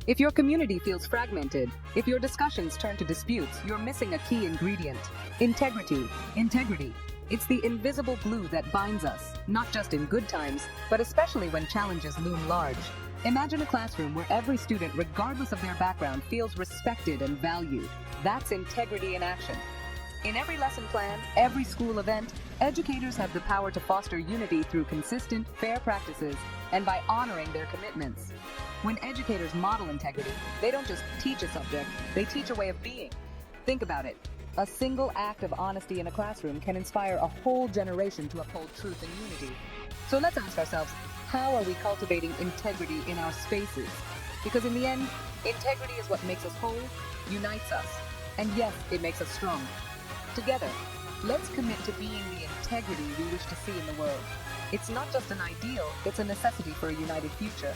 If your community feels fragmented, if your discussions turn to disputes, you're missing a key ingredient. Integrity. Integrity. It's the invisible glue that binds us, not just in good times, but especially when challenges loom large. Imagine a classroom where every student, regardless of their background, feels respected and valued. That's integrity in action. In every lesson plan, every school event, educators have the power to foster unity through consistent, fair practices and by honoring their commitments. When educators model integrity, they don't just teach a subject, they teach a way of being. Think about it. A single act of honesty in a classroom can inspire a whole generation to uphold truth and unity. So let's ask ourselves, how are we cultivating integrity in our spaces? Because in the end, integrity is what makes us whole, unites us, and yes, it makes us strong. Together, let's commit to being the integrity we wish to see in the world. It's not just an ideal, it's a necessity for a united future.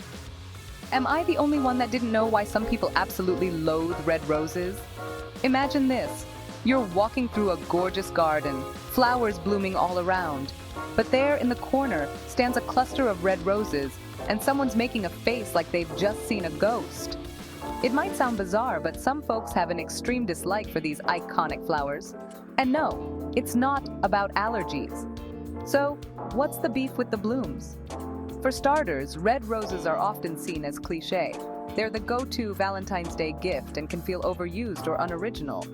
Am I the only one that didn't know why some people absolutely loathe red roses? Imagine this. You're walking through a gorgeous garden, flowers blooming all around. But there in the corner stands a cluster of red roses, and someone's making a face like they've just seen a ghost. It might sound bizarre, but some folks have an extreme dislike for these iconic flowers. And no, it's not about allergies. So, what's the beef with the blooms? For starters, red roses are often seen as cliché. They're the go-to Valentine's Day gift and can feel overused or unoriginal.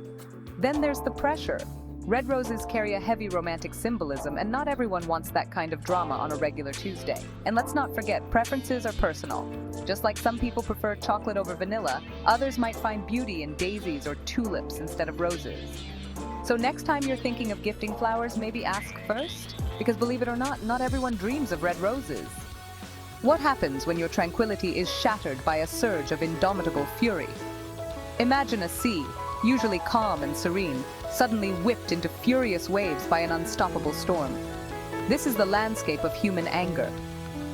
Then there's the pressure. Red roses carry a heavy romantic symbolism, and not everyone wants that kind of drama on a regular Tuesday. And let's not forget, preferences are personal. Just like some people prefer chocolate over vanilla, others might find beauty in daisies or tulips instead of roses. So next time you're thinking of gifting flowers, maybe ask first? Because believe it or not everyone dreams of red roses. What happens when your tranquility is shattered by a surge of indomitable fury? Imagine a sea, usually calm and serene, suddenly whipped into furious waves by an unstoppable storm. This is the landscape of human anger.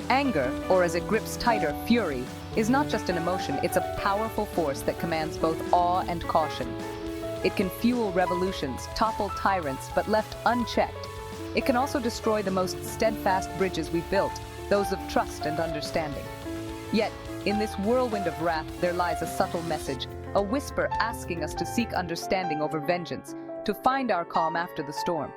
Anger, or as it grips tighter, fury, is not just an emotion, it's a powerful force that commands both awe and caution. It can fuel revolutions, topple tyrants, but left unchecked, it can also destroy the most steadfast bridges we've built, those of trust and understanding. Yet, in this whirlwind of wrath, there lies a subtle message, a whisper asking us to seek understanding over vengeance, to find our calm after the storm.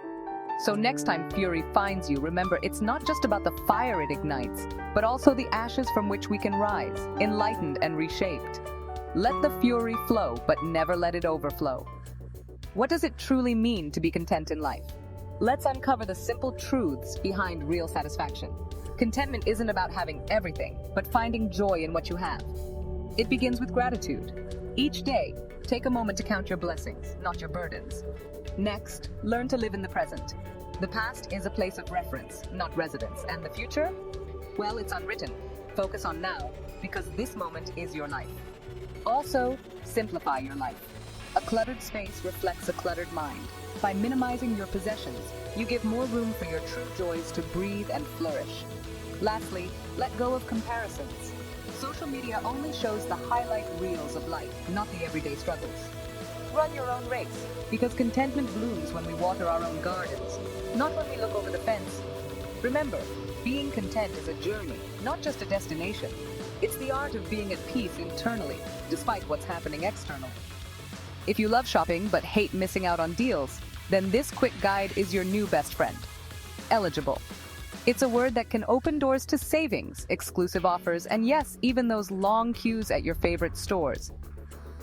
So next time fury finds you, remember it's not just about the fire it ignites, but also the ashes from which we can rise, enlightened and reshaped. Let the fury flow, but never let it overflow. What does it truly mean to be content in life? Let's uncover the simple truths behind real satisfaction. Contentment isn't about having everything, but finding joy in what you have. It begins with gratitude. Each day, take a moment to count your blessings, not your burdens. Next, learn to live in the present. The past is a place of reference, not residence. And the future? Well, it's unwritten. Focus on now, because this moment is your life. Also, simplify your life. A cluttered space reflects a cluttered mind. By minimizing your possessions, you give more room for your true joys to breathe and flourish. Lastly, let go of comparisons. Social media only shows the highlight reels of life, not the everyday struggles. Run your own race, because contentment blooms when we water our own gardens, not when we look over the fence. Remember, being content is a journey, not just a destination. It's the art of being at peace internally, despite what's happening externally. If you love shopping but hate missing out on deals, then this quick guide is your new best friend. Eligible. It's a word that can open doors to savings, exclusive offers, and yes, even those long queues at your favorite stores.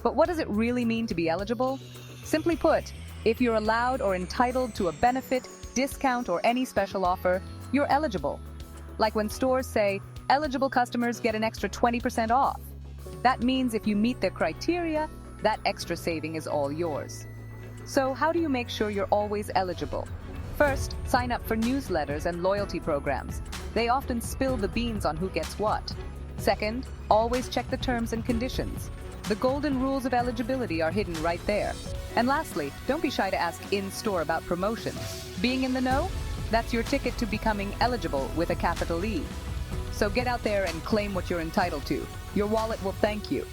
But what does it really mean to be eligible? Simply put, if you're allowed or entitled to a benefit, discount, or any special offer, you're eligible. Like when stores say, eligible customers get an extra 20% off. That means if you meet the criteria, that extra saving is all yours. So how do you make sure you're always eligible? First, sign up for newsletters and loyalty programs. They often spill the beans on who gets what. Second, always check the terms and conditions. The golden rules of eligibility are hidden right there. And lastly, don't be shy to ask in-store about promotions. Being in the know? That's your ticket to becoming eligible with a capital E. So get out there and claim what you're entitled to. Your wallet will thank you.